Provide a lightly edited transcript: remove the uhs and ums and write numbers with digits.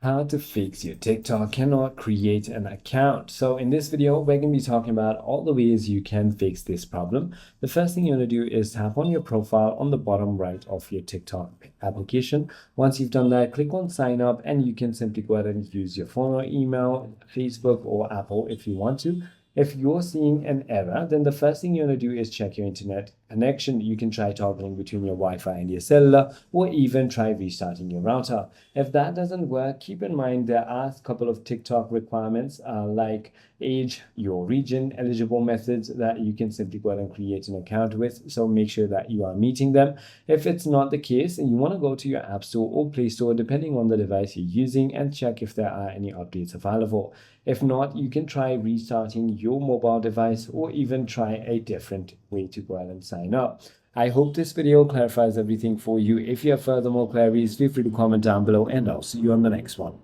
How to fix your TikTok cannot create an account. So in this video, we're going to be talking about all the ways you can fix this problem. The first thing you want to do is tap on your profile on the bottom right of your TikTok application. Once you've done that, click on sign up and you can simply go ahead and use your phone or email, Facebook or Apple if you want to. If you're seeing an error, then the first thing you want to do is check your internet connection. You can try toggling between your Wi-Fi and your cellular, or even try restarting your router. If that doesn't work, keep in mind there are a couple of TikTok requirements like age, your region, eligible methods that you can simply go ahead and create an account with. So make sure that you are meeting them. If it's not the case, you want to go to your App Store or Play Store, depending on the device you're using, and check if there are any updates available. If not, you can try restarting your mobile device or even try a different way to go ahead and sign up. I hope this video clarifies everything for you. If you have further more queries, feel free to comment down below and I'll see you on the next one.